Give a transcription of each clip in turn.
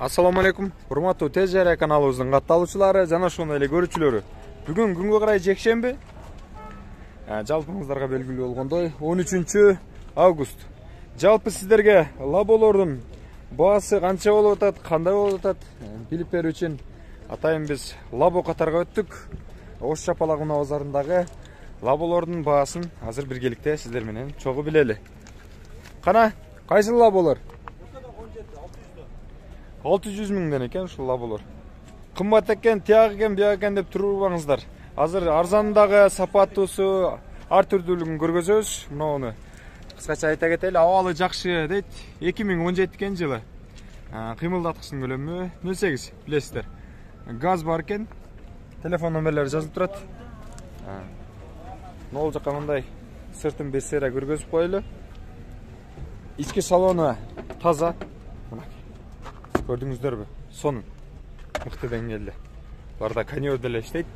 Assalamu alaikum. Урматтуу TJR каналыбыздын катталуучулары жана ошондой эле көрүүчүлөрү. Бүгүн күнгө карай жекшемби. Жалпыңыздарга белгилүү болгондой 13 август. Жалпы сиздерге лаболордун баасы канча болуп атат, кандай болуп атат билип берүү үчүн атайын биз лабо катарга өттүк. Ош Чапалак унаа базарындагы лаболордун баасын азыр биргеликте сиздер менен чогуу билели. Кана, кайсыл лаболор? 600 миңден экен ушул лаболор. Кымбат экен, тияк экен, бияк экен деп турбаңыздар. Азыр арзандагы, сапаттуусу, ар түрдүүлүгүн көргөзөбүз. Муну кыскача айта кетели, абалы жакшы дейт. 2017 экен жылы. Кыймылдаткычтын көлөмү 08 билесиздер. Газ бар экен. Телефон номерлери жазылып турат. Нол жакка мындай сыртын бесера көргөзүп коелу. Ички салону таза. Көрдүңүздөрбү? Сонун. Мыкты деңгээлде. Буларда кондер деле иштейт.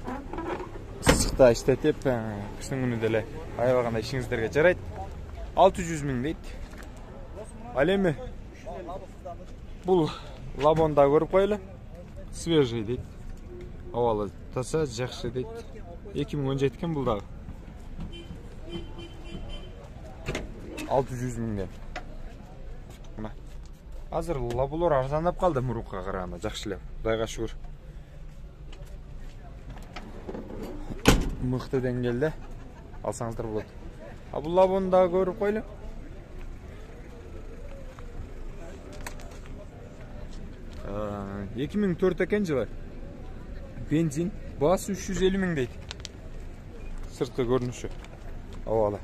Ысыкта иштетип, кыштын күнү деле аябаганда ишиңиздерге жарайт. 600 миң дейт. Ал эми бул лабонда көрүп коелу. Свежий дейт. Абалы таза, жакшы дейт. 2017 экен бул дагы. 600 миңден. Азыр лаболор арзандап калды мурукка караганда, жакшы эле. Кудайга шүгүр. Мыкты деңгээлде алсаңыздар болот. Бул лабону дагы көрүп койлу. — 2004 экен жылы. Бензин баасы 350 миң дейт. Сырткы көрүнүшү. Абалы.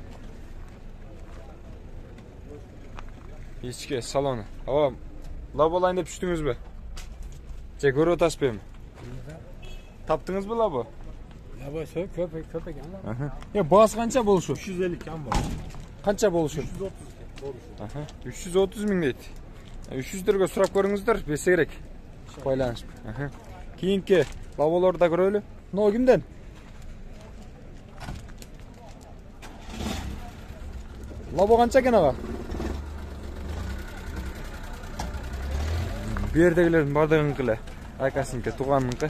Ички салону. Лаболайын деп түштүңүзбү? Же көрүп атасызбы эми? Таптыңызбы лабо? Лабо көп экен. Баасы канча болушу? 350 кам бар. Канча болушу? 330 миң дейт. 300дөргө сурап көрүңүздөр, берсе керек. Байланышып. Кийинки лаболорду да көрөлү. Мына кимден? Лабо канча экен ага? Бердегилердин бардыгыныкы эле. Айкасыныкы, тууганыныкы.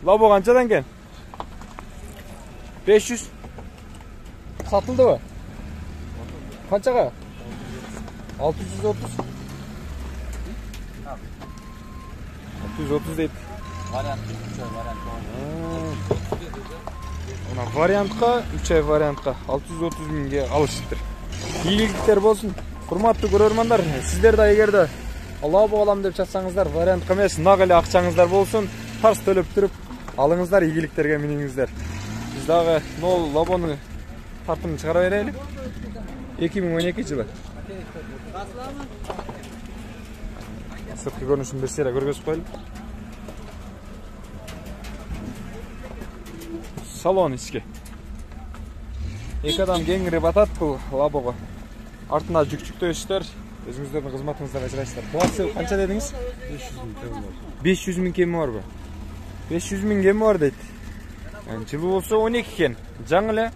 Лабо канчадан экен? 500. Сатылдыбы? Канчага? 630. 630 дейт. Вариант, 3 вариант. Мына вариантка, 3 вариантка 630 миңге алышыптыр. Ийгиликтер болсун. Урматтуу көрөрмандар, сиздер да эгерде лабо алам деп жатсаңыздар, вариантка эмес, нак эле акчаңыздар болсун, тарс төлөп туруп алыңыздар, ийгиликтерге миниңиздер. Биз дагы нол лабону тартымын чыгара берели. 2012 жылы. Сырткы көрүнүшүн бесера көргөзүп коелу. Салон ички. Эки адам кеңири батат бул лабого. Артына жүкчүктөө иштер. Өзүңүздөрдүн кызматыңыздарга жарайсыздар. Баасы канча дедиңиз? 500 миң кем бар. 500 миң кеми барбы? 500 миң кеми бар дейт. Жылы болсо 12 экен. Жаңы эле.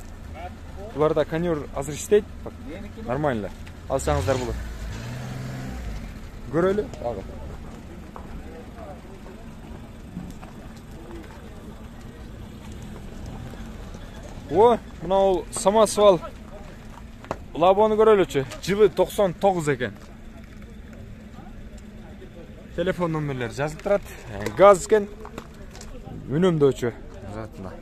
Буларда кондер азыр иштейт. Нормально эле. Алсаңыздар болот. Көрөлү дагы. Мына ол самосвал лабону көрөлүчү. Жылы 99 экен. Телефон номерлери жазылып турат. Газ экен. Үнөмдөөчү затына.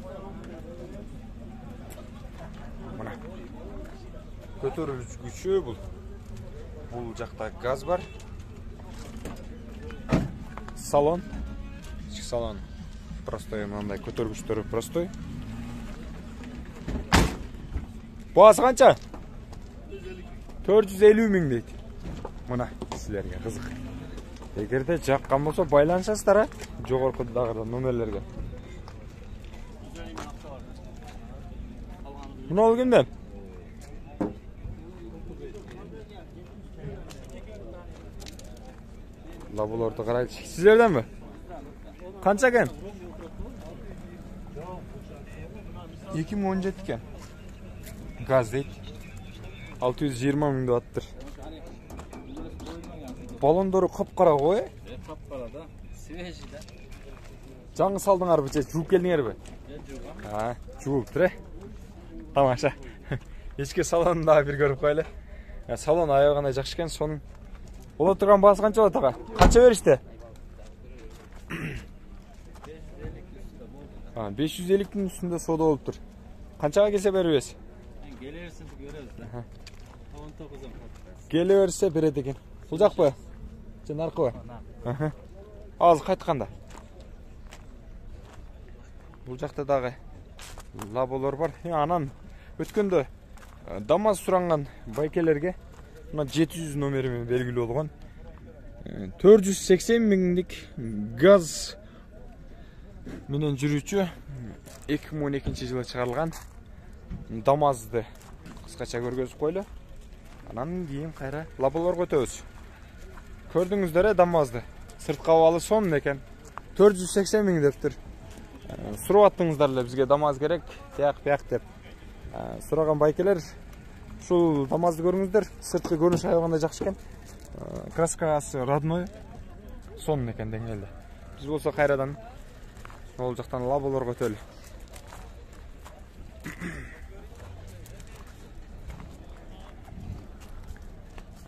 Мына. Көтөрүлүш күчү бул. Бул жакта газ бар. Салон. Ички салон. Простой мындай көтөргүчтөрү простой. Баасы канча? 450 миң дейт. Мына силерге кызык. Эгерде жаккан болсо байланышасыздар, жогоркудагы номерлерге. Мына кимден? Лаболорду карайлычы. Сиздерденби? Канча экен? 2017 экен. Gaz дейт. 620 миң деп аттыр. Балондору капкара го, Свежий, да? Жаңы салдыңарбы же жууп келдиңерби? Жууптур Тамаша. Ички салонун дагы бир көрүп коелу. Салон аябагандай жакшы экен. Сонун боло турган баасы канча болот ага? Канча беришти? 550'nin üstünde soda olup dur. Kançaga gelse beribesiz? Gelirsin görürüz da. 19'a. Geliverse beredi eкен. Бул жакпы? Же наркыбы? Азыр кайтканда. Бул жакта дагы лаболор бар. Анан өткөндө ДАМАЗ суранган байкелерге мына 700 номери менен белгилүү болгон 480 миңдик газ менен жүрүүчү 2012-жылы чыгарылган ДАМАЗды кыскача көргөзүп койлу. Анан кийин кайра лаболорго өтөбүз. Көрдүңүздөр ДАМАЗды. Сырткы абалы сонун экен. 480 миң дептир. Сурап аттыңыздар эле бизге ДАМАЗ керек, тияк деп. Сураган байкелер ушул ДАМАЗды көрүңүздөр. Сырткы көрүнүш аябагандай жакшы экен. Краскасы родной. Сонун экен деңгээлде. Биз болсо кайрадан ол жактан лаболорго өтөлү.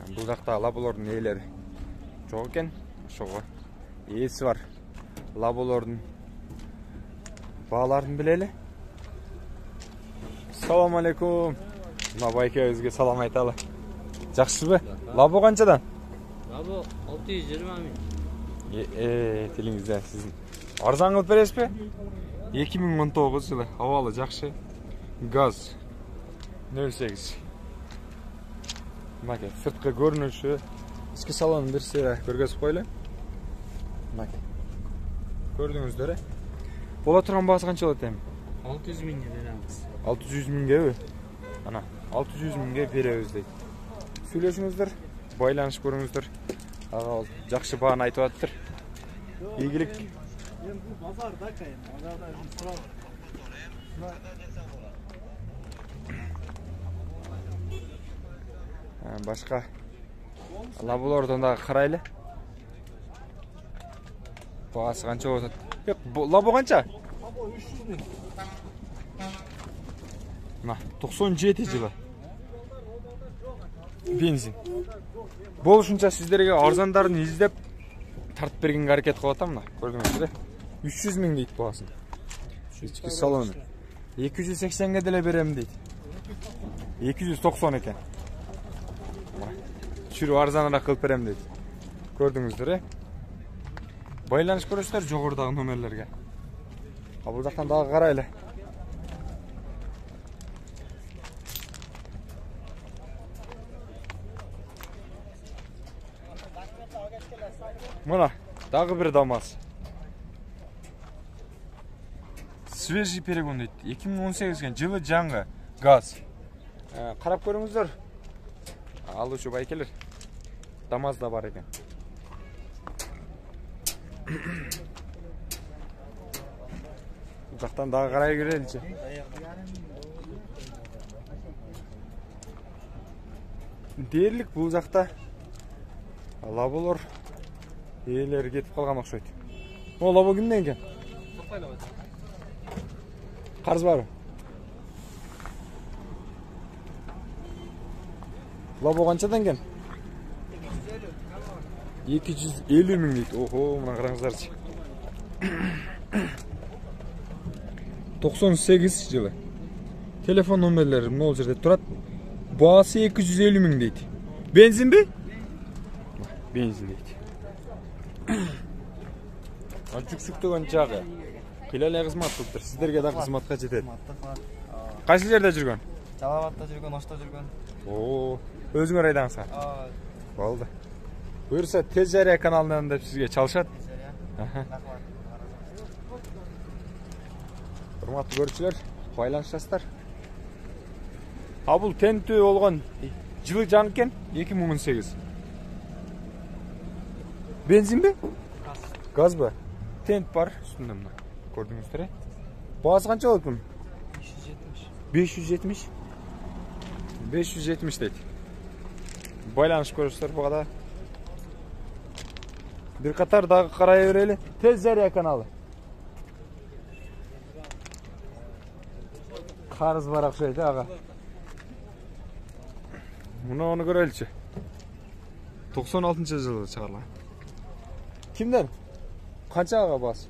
Бул жакта лаболордун ээлери жок экен. Ошого ээси бар. Лаболордун бааларын билели. Салам алейкум. Мына байкебизге салам айталы. Жакшысызбы? Лабо канчадан? Лабо 620 миң. Тилиңизде сиздин. Арзан кылып бересизби? 2019 жылы абалы жакшы. Газ 08. Мына сырткы көрүнүшү, ички салонун бир сыйра көргөзүп койлу. Мына көрдүңүздөр. Бола турган баасы канча болот эми? 600 миңге беребиз. 600 миңгеби? Ана 600 миңге беребиз дейт. Сүйлөшүңүздөр, байланыш көрүңүздөр. Ага жакшы бааны айтып атыптыр. Ийгилик. Базарда кайын. Башка лаболордон дагы карайлы. Баасы канча болот? Лабо канча? Лабо 300 миң. Мына 97 жылы. Бензин. Болушунча сиздерге арзандарын издеп тартып бергенге аракет кылып атам мына. Көрдүңүздөр. 300 миң дейт баасын. Ички салону. 280ге деле берем дейт. 290 экен. Чүрү арзаныраак кылып берем дейт. Көрдүңүздөр. Байланыш көрөсүздөр жогорудагы номерлерге. Бул жактан дагы карайлы. Мына дагы бир ДАМАЗ. Свежий перегон дейт. 2018 жылы жаңы газ. Карап көрүңүздөр. Алуучу байкелер. ДАМАЗ да бар экен. Бул жактан дагы карай көреличи. Дээрлик бул жакта лаболор ээлери кетип калган окшойт. О, лабо кимден экен? Карыз барбы? Лабо канчадан экен? 250 миң дейт. Охо, мына караңыздарчы. 98 жылы. Телефон номерлери могул жерде турат. Баасы 250 миң дейт. Бензинби? Бензин дейт. Жүксүктөгөн жагы. Кыйлалай кызмат кылыптыр. Сиздерге да кызматка жетет. Кайсы жерде жүргөн? Жалал Абадта жүргөн, Ошто жүргөн. О, өзүңөр айдаңыздар. Болду. Буюрса Тез Жарыя каналынан деп сизге чалышат. Урматтуу көрүүчүлөр, байланышасыздар. Бул тенттүү болгон жылы жаңы экен, 2018. Бензинби? Газбы? Тент бар үстүндө мына. Көрдүңүздөр. Баасы канча болот бунун? 570. 570 дейт. Байланыш көрүшсүздөр буга да. Bir қатар дағы қарай берели. Тез жария каналы. Қарыз бар ақшайды аға. Мұны оны көрелші. 96 жылы шығарылған. Kimden? Қанша аға бас?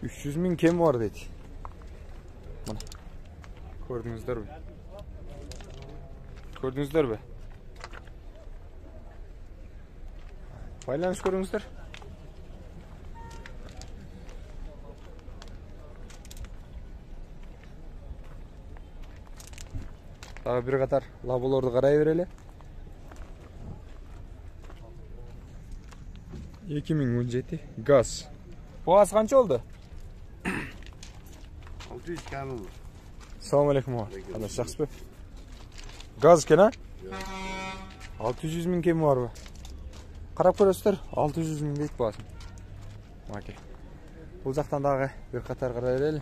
300.000 kem var dedi. Bana. Gördünüzler mi? Gördünüzler mi? Paylanış gördünüzler. Daha bir kadar labolardı karaya vereli. 2017 gaz. Bu gaz kaç oldu? 600 kamil. Assalamu alaikum ağa. Ana şahs bu. Gaz ken ha? 600.000 kemi var bu. Qarab ko'rasizlar, 600.000 deyip basın. Okey. Bu jaqdan dağı bir qatar qarab bereli.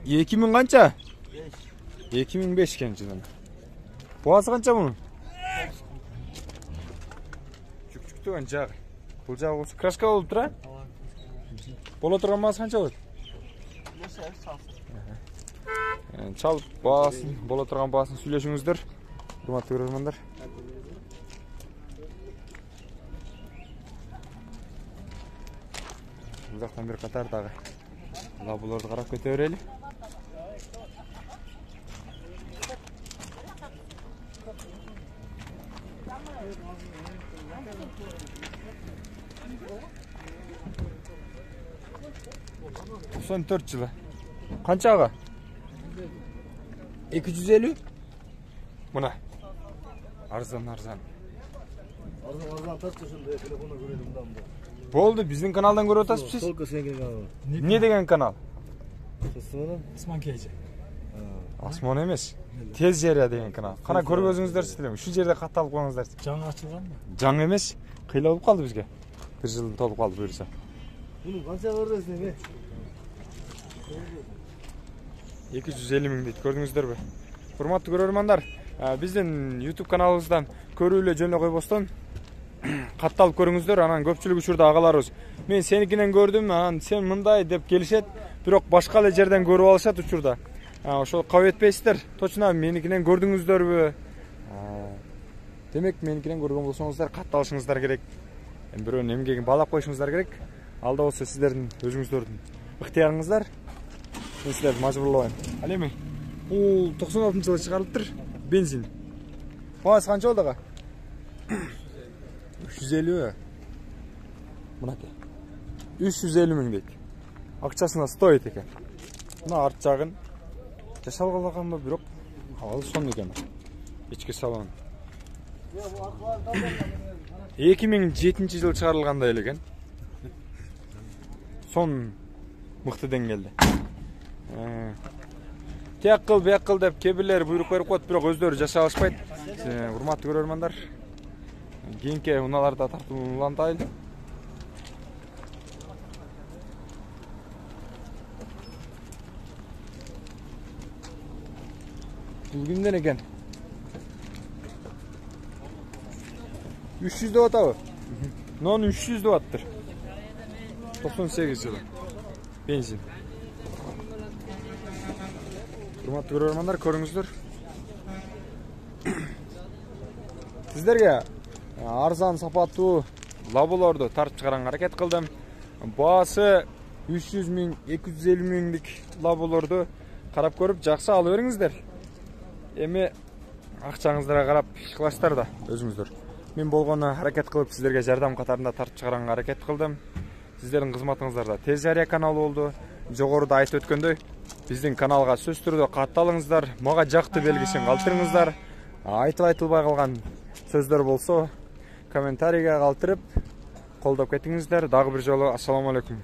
Iki min qancha? 2005 kençiden. Boğazı qancha bunun? Küçüktü qancha. Bu jağı olsa kraska olub tura? Bola turgan maz qancha olur? Çalıp bağasın, bola turgan bağasın söyleşіңіздер. Hurmatlı көрерmендер. Bu jaqtan bir qatar dağı labulardı qarab kete bereli. Son 4 yılı. Qancha ağa? 250? Buna. Arzan. Arzan tartışın diye telefona görelim damda. Boldu, bizning kanaldan görüp atasız. Толка сенген kanal. Ne degen kanal? Kısmını? Osman Keyci. Asmon emes. Tez Jeriya degen kanal. Qana көрүп өзүңүздөр istedem. Şu жерде катталып коюңуздар. Жаңы açılgan mı? Жаңы емес, кыйла болуп калды бизге. 1 жыл толуп калды буюрса. Bunu kança verdin be? 250.000 дейт, көрдүңүздөрбү? Урматтуу көрөрмандар, биздин YouTube каналыбыздан көрүүлө жөн эле койбостон катталып көрүңүздөр, анан көпчүлүк учурда агаларыбыз мен сеникинен көрдүм, анан сен мындай деп келишет, бирок башка эле жерден көрүп алышат учурда. Ошол кабыл этпейсиздер. Точно меникинен көрдүңүздөрбү? Демек меникинен көргөн болсоңуздар катталышыңыздар керек. Бирөөнүн эмгегин баалап коюшуңуздар керек. Алда болсо сиздердин өзүңүздөрдүн ыктыярыңыздар. Мен силерди мажбурлабайм. Ал эми бул 96-жылы чыгарылыптыр. Бензин. Багасы канча болду ага? 350. Мынакей. 350.000 дейт. Акчасына стоит экен. Мына арт жагын жасалганбы, бирок абалы сон экен. Ички салон. 2007-жылы чыгарылгандай эле экен. Сон мыкты деңгээлде. Тияк кыл, бияк кыл деп кебирлер буйрук берип коет, бирок өздөрү жашай алышпайт. Урматтуу көрөрмандар, кийинки унааларда тартуулантайлы. Бул кимден экен? 300 деп атабы? Non 300 деп аттыр. 98 жылы. Бензин. Урматтуу көрөрмандар, көрүңүздөр. Сиздерге арзан сапаттуу лаболорду тартып чыгарганга аракет кылдым. Баасы 300.000, 250.000дик лаболорду карап көрүп жакшы алып бериңиздер. Эми акчаңыздарга карап иш кыласыздар да өзүңүздөр. Мен болгону аракет кылып сиздерге жардам катарында тартып чыгарганга аракет кылдым. Сиздердин кызматыңыздарда Тез Жария каналы болду. Жогоруда айтып өткөндөй, биздин каналга сөз түрдө катталыңыздар, мага жакты белгисин калтырыңыздар. Айтылбай калган сөздөр болсо комментарийге калтырып колдоп кетиңиздер. Дагы бир жолу ассаламу алейкум.